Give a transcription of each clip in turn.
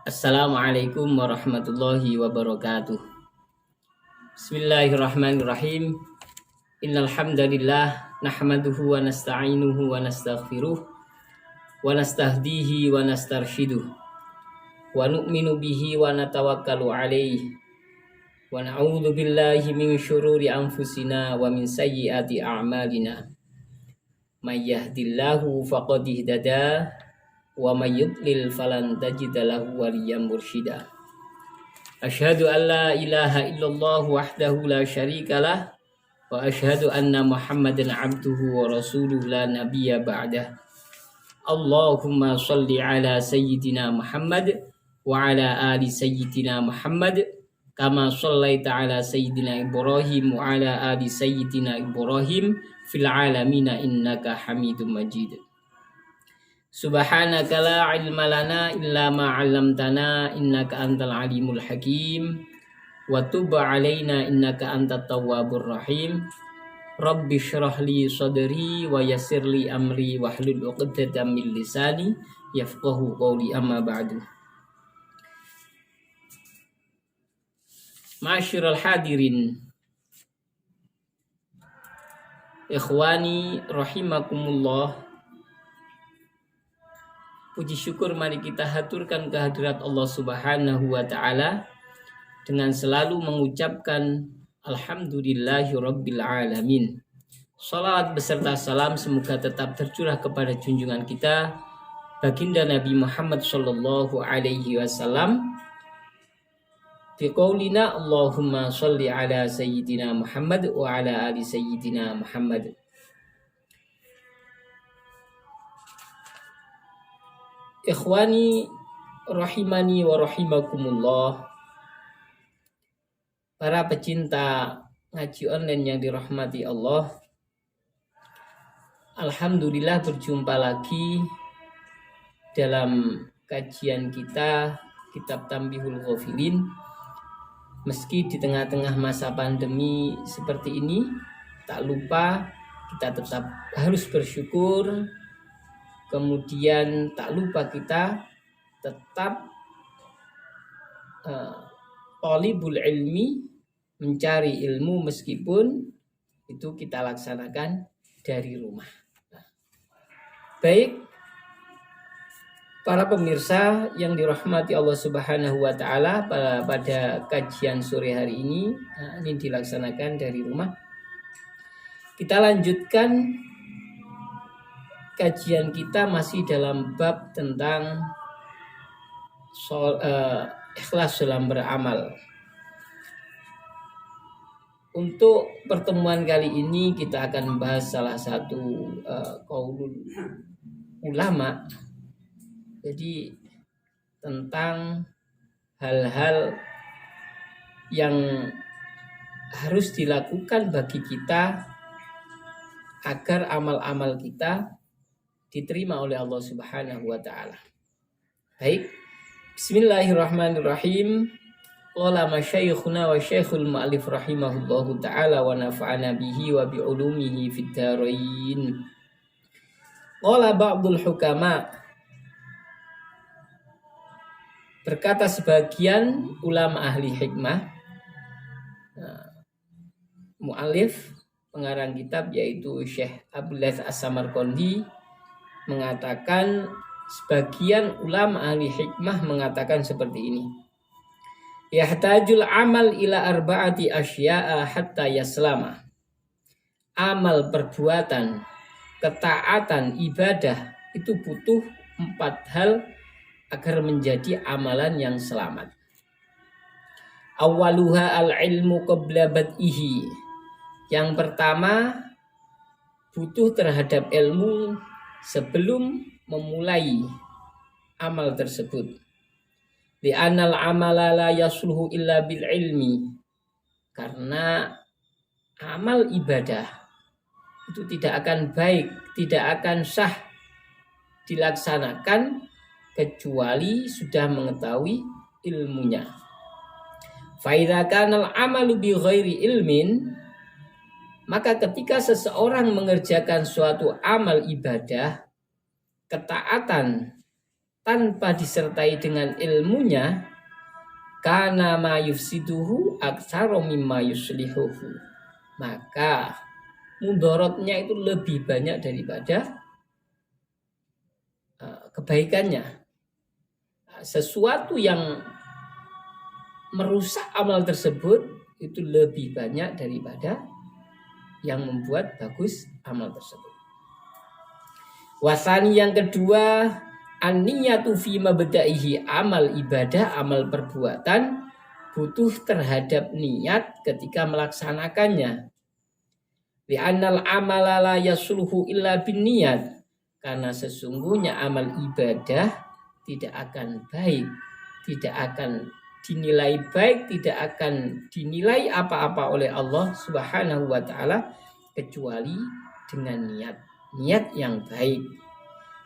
Assalamualaikum warahmatullahi wabarakatuh. Bismillahirrahmanirrahim. Innal hamdalillah nahmaduhu wa nasta'inuhu wa nastaghfiruh wa nastahdihi wa nastarshiduh wa nu'minu bihi wa natawakkalu alaihi wa na'udzu billahi min syururi anfusina wa min sayyiati a'malina. May yahdihillahu faqad ihtada wa may yudlil falan tajida lahu waliyyan mursyida. Asyhadu an la ilaha illallah wahdahu la syarikalah wa asyhadu anna Muhammadan abduhu wa rasuluhu la nabiyya ba'dah. Allahumma shalli ala sayyidina Muhammad wa ala ali sayyidina Muhammad kama shallaita ala sayyidina Ibrahim wa ala ali sayyidina Ibrahim fil alamina innaka Hamidum Majid. Subhanaka la ilma lana illa ma 'allamtana innaka antal alimul hakim wa tub 'alaina innaka antat tawwabur rahim. Rabbi shrah li sadri wa yassir li amri wahlul 'uqdatam min lisani yafqahu qawli amma ba'du. Ma'asyiral hadirin, ikhwani rahimakumullah. Puji syukur mari kita haturkan kehadirat Allah Subhanahu wa taala dengan selalu mengucapkan alhamdulillahi rabbil alamin. Salawat beserta salam semoga tetap tercurah kepada junjungan kita baginda Nabi Muhammad sallallahu alaihi wasallam. Fi qaulina Allahumma shalli ala sayyidina Muhammad wa ala ali sayyidina Muhammad. Ikhwani rahimani wa rahimakumullah, para pecinta ngaji online yang dirahmati Allah. Alhamdulillah berjumpa lagi dalam kajian kita kitab Tanbihul Ghafilin. Meski di tengah-tengah masa pandemi seperti ini, tak lupa kita tetap harus bersyukur. Kemudian tak lupa kita tetap talibul ilmi, mencari ilmu meskipun itu kita laksanakan dari rumah. Baik, para pemirsa yang dirahmati Allah Subhanahu wa taala, pada kajian sore hari ini dilaksanakan dari rumah. Kita lanjutkan kajian kita masih dalam bab tentang ikhlas dalam beramal. Untuk pertemuan kali ini kita akan membahas salah satu qaulul ulama. Jadi tentang hal-hal yang harus dilakukan bagi kita agar amal-amal kita diterima oleh Allah Subhanahu wa taala. Baik. Bismillahirrahmanirrahim. Qala masyayikhuna wa syekhul mu'allif rahimahullahu taala wa nafa'ana bihi wa bi ulumihi fid dharain. Qala ba'dul hukama, berkata sebagian ulama ahli hikmah, mu'allif pengarang kitab yaitu Syekh Abdul Latif As-Samarqandi mengatakan, sebagian ulama ahli hikmah mengatakan seperti ini. Yahtajul amal ila arba'ati asya'a hatta yaslama. Amal, perbuatan, ketaatan, ibadah itu butuh 4 hal agar menjadi amalan yang selamat. Awaluha al-ilmu qabla bad'ihi. Yang pertama, butuh terhadap ilmu sebelum memulai amal tersebut. Li'anal amala la yasluhu illa bil ilmi. Karena amal ibadah itu tidak akan baik, tidak akan sah dilaksanakan kecuali sudah mengetahui ilmunya. Fa idza kana al-amalu bi ghairi ilmin, maka ketika seseorang mengerjakan suatu amal ibadah, ketaatan tanpa disertai dengan ilmunya, kana ma yufsiduhu aktsaru mimma yuslihuhu, maka mudorotnya itu lebih banyak daripada kebaikannya. Sesuatu yang merusak amal tersebut itu lebih banyak daripada yang membuat bagus amal tersebut. Wasani yang kedua, an-niyatu fi mabda'ihi, amal ibadah, amal perbuatan butuh terhadap niat ketika melaksanakannya. Li'annal amala la yasluhu illa bin niyat, karena sesungguhnya amal ibadah tidak akan baik, tidak akan dinilai baik, tidak akan dinilai apa-apa oleh Allah Subhanahu wa taala kecuali dengan niat yang baik.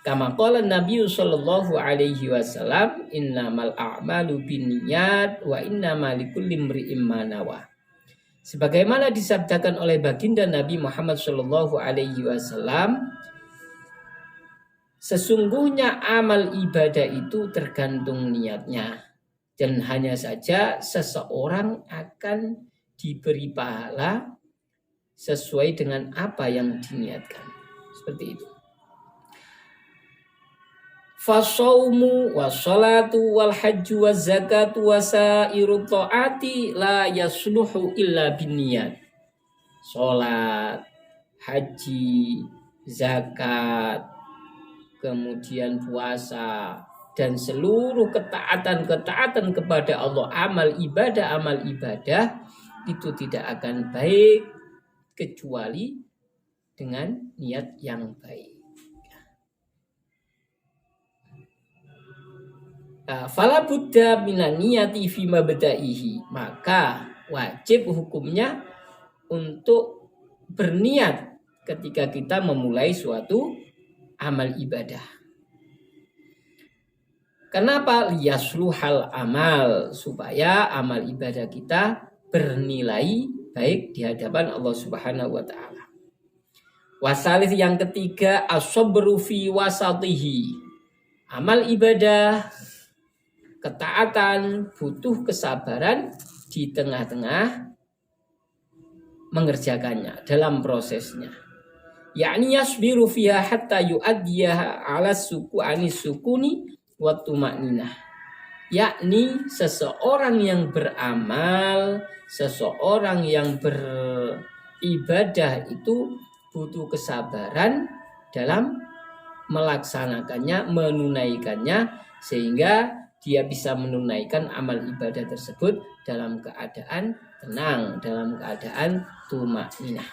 Kama qala Nabi sallallahu alaihi wasallam, innamal a'malu binniyat wa innamal likulli imri'in ma nawa. Sebagaimana disabdakan oleh baginda Nabi Muhammad sallallahu alaihi wasallam, sesungguhnya amal ibadah itu tergantung niatnya, dan hanya saja seseorang akan diberi pahala sesuai dengan apa yang diniatkan. Seperti itu. Fasaumu wassalatu wal hajju waz zakatu wasairu taati la yasluhu illa binniyat. Salat, haji, zakat, kemudian puasa, dan seluruh ketaatan kepada Allah, amal ibadah itu tidak akan baik kecuali dengan niat yang baik. Fala budda minan niyati fi mabda'ihi, maka wajib hukumnya untuk berniat ketika kita memulai suatu amal ibadah. Kenapa? Liyasluhal amal, supaya amal ibadah kita bernilai baik di hadapan Allah Subhanahu wa taala. Wasalith yang ketiga, as-sabru fi wasatihi. Amal ibadah, ketaatan butuh kesabaran di tengah-tengah mengerjakannya, dalam prosesnya. Yakni yasbiru fiha hatta yu'addiyaha ala suku anis sukuni wa tuma'ninah. Yakni seseorang yang beramal, seseorang yang beribadah itu butuh kesabaran dalam melaksanakannya, menunaikannya, sehingga dia bisa menunaikan amal ibadah tersebut dalam keadaan tenang, dalam keadaan tuma'ninah.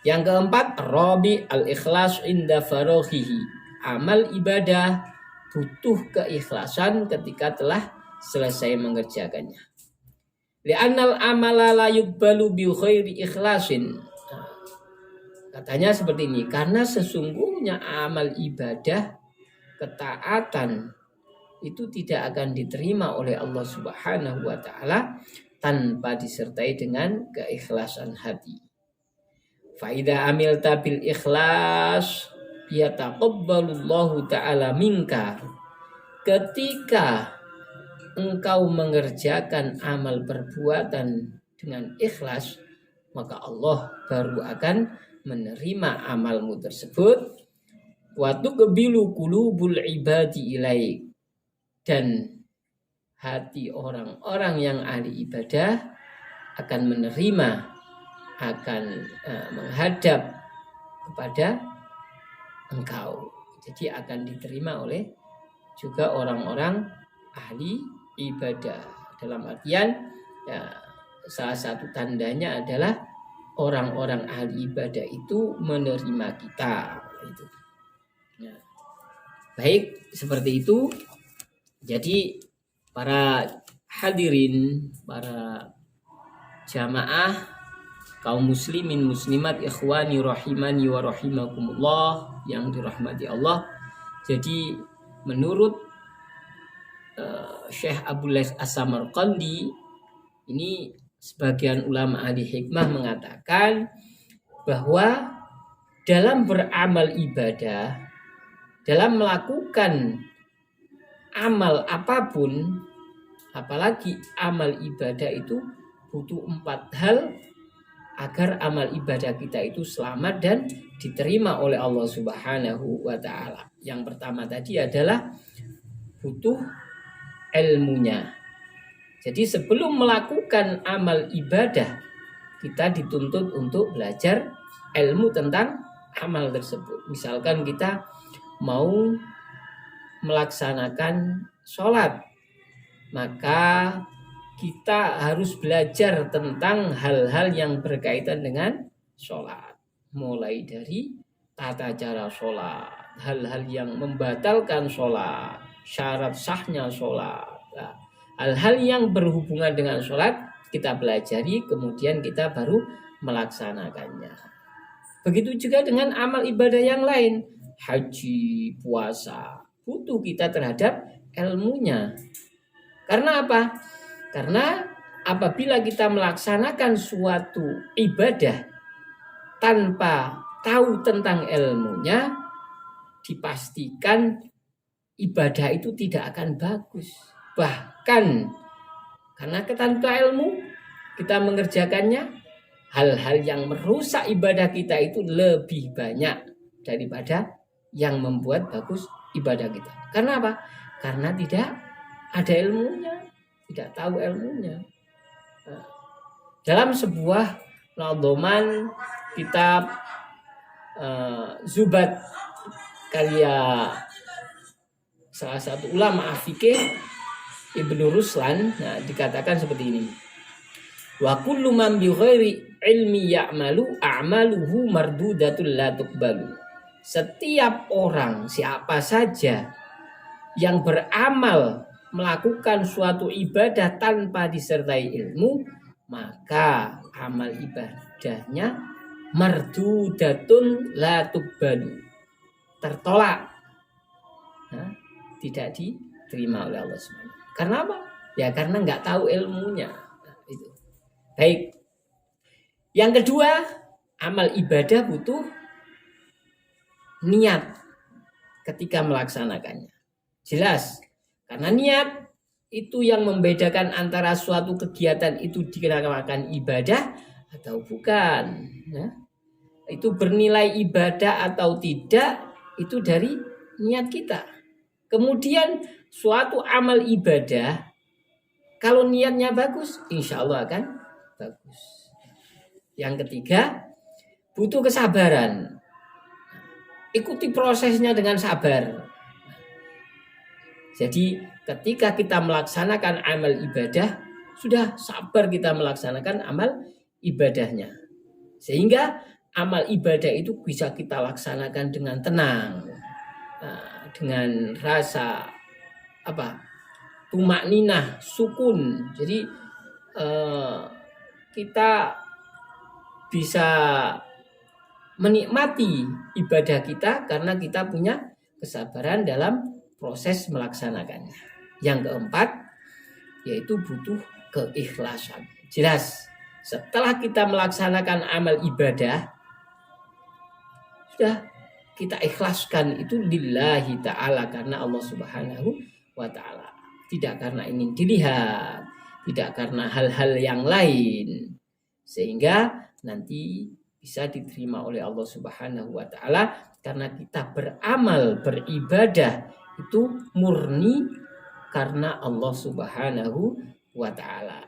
Yang keempat, rabi al-ikhlas inda faraghihi. Amal ibadah butuh keikhlasan ketika telah selesai mengerjakannya. Li'annal amala la yuqbalu bi khairi ikhlasin. Katanya seperti ini, karena sesungguhnya amal ibadah, ketaatan itu tidak akan diterima oleh Allah Subhanahu wa taala tanpa disertai dengan keikhlasan hati. Fa idza amilta bil ikhlas yataqabbalullahu ta'ala minka. Ketika engkau mengerjakan amal perbuatan dengan ikhlas, maka Allah baru akan menerima amalmu tersebut. Wa tuqbilu qulubul ibadi ilaik, dan hati orang-orang yang ahli ibadah akan menerima, akan menghadap kepada engkau. Jadi akan diterima oleh juga orang-orang ahli ibadah. Dalam artian salah satu tandanya adalah orang-orang ahli ibadah itu menerima kita. Baik, seperti itu. Jadi para hadirin, para jamaah, kaum muslimin muslimat, ikhwani rahimani wa rahimakumullah yang dirahmati Allah. Jadi menurut Syekh Abdul Laith As-Samarqandi, ini sebagian ulama ahli hikmah mengatakan bahwa dalam beramal ibadah, dalam melakukan amal apapun, apalagi amal ibadah itu butuh 4 hal agar amal ibadah kita itu selamat dan diterima oleh Allah Subhanahu wa taala. Yang pertama tadi adalah butuh ilmunya. Jadi sebelum melakukan amal ibadah, kita dituntut untuk belajar ilmu tentang amal tersebut. Misalkan kita mau melaksanakan sholat, maka kita harus belajar tentang hal-hal yang berkaitan dengan sholat. Mulai dari tata cara sholat, hal-hal yang membatalkan sholat, syarat sahnya sholat. Nah, hal-hal yang berhubungan dengan sholat kita pelajari, kemudian kita baru melaksanakannya. Begitu juga dengan amal ibadah yang lain, haji, puasa, butuh kita terhadap ilmunya. Karena apa? Karena apabila kita melaksanakan suatu ibadah tanpa tahu tentang ilmunya, dipastikan ibadah itu tidak akan bagus. Bahkan karena tanpa ilmu kita mengerjakannya, hal-hal yang merusak ibadah kita itu lebih banyak daripada yang membuat bagus ibadah kita. Karena apa? Karena tidak ada ilmunya, tidak tahu ilmunya. Nah, dalam sebuah nadhoman kitab Zubat karya salah satu ulama fikih Ibnu Ruslan, nah, dikatakan seperti ini. Wa kullu man bi ghairi ilmi ya'malu a'maluhu mardudatul la tuqbalu. Setiap orang, siapa saja yang beramal melakukan suatu ibadah tanpa disertai ilmu, maka amal ibadahnya mardudatun la tuqbalu, tertolak, nah, tidak diterima oleh Allah SWT. Karena apa? Ya karena nggak tahu ilmunya. Nah, itu. Baik. Yang kedua, amal ibadah butuh niat ketika melaksanakannya. Jelas, karena niat itu yang membedakan antara suatu kegiatan itu dikatakan ibadah atau bukan. Nah, itu bernilai ibadah atau tidak itu dari niat kita. Kemudian suatu amal ibadah, kalau niatnya bagus, insya Allah akan bagus. Yang ketiga, butuh kesabaran. Ikuti prosesnya dengan sabar. Jadi ketika kita melaksanakan amal ibadah, sudah sabar kita melaksanakan amal ibadahnya. Sehingga amal ibadah itu bisa kita laksanakan dengan tenang. Nah, dengan rasa tumakninah, sukun. Jadi kita bisa menikmati ibadah kita karena kita punya kesabaran dalam proses melaksanakannya. Yang keempat, yaitu butuh keikhlasan. Jelas, setelah kita melaksanakan amal ibadah, sudah kita ikhlaskan itu lillahi ta'ala, karena Allah Subhanahu wa ta'ala. Tidak karena ingin dilihat, tidak karena hal-hal yang lain. Sehingga nanti bisa diterima oleh Allah Subhanahu wa ta'ala karena kita beramal, beribadah itu murni karena Allah Subhanahu wa ta'ala.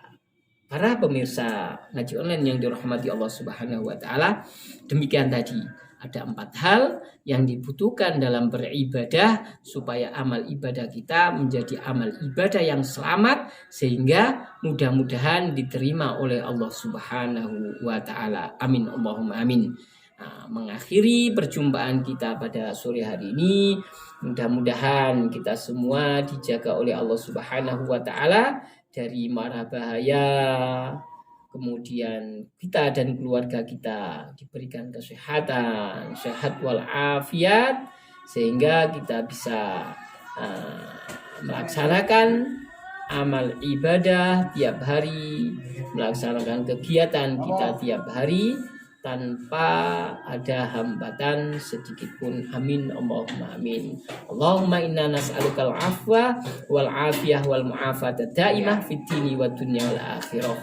Para pemirsa ngaji online yang dirahmati Allah Subhanahu wa ta'ala, demikian tadi ada 4 hal yang dibutuhkan dalam beribadah supaya amal ibadah kita menjadi amal ibadah yang selamat sehingga mudah-mudahan diterima oleh Allah Subhanahu wa ta'ala. Amin Allahumma amin. Nah, mengakhiri perjumpaan kita pada sore hari ini, mudah-mudahan kita semua dijaga oleh Allah Subhanahu wa ta'ala dari mara bahaya, kemudian kita dan keluarga kita diberikan kesehatan, sehat walafiat, sehingga kita bisa melaksanakan amal ibadah tiap hari, melaksanakan kegiatan kita tiap hari tanpa ada hambatan sedikit pun. Amin Allahumma amin. Allahumma inna nas'alukal afwa wal afiyah wal mu'afata daimah fid dini wad dunya wal akhirah.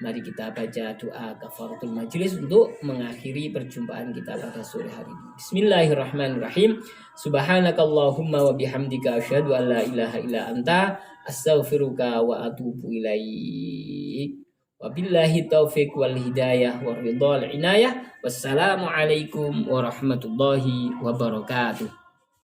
Mari kita baca doa kafaratul majlis untuk mengakhiri perjumpaan kita pada sore hari ini. Bismillahirrahmanirrahim. Subhanakallahumma wa bihamdika asyhadu an la ilaha illa anta astaghfiruka wa atubu ilaik. Wabillahi taufiq wal hidayah wa ridhal inayah. Wassalamualaikum warahmatullahi wabarakatuh.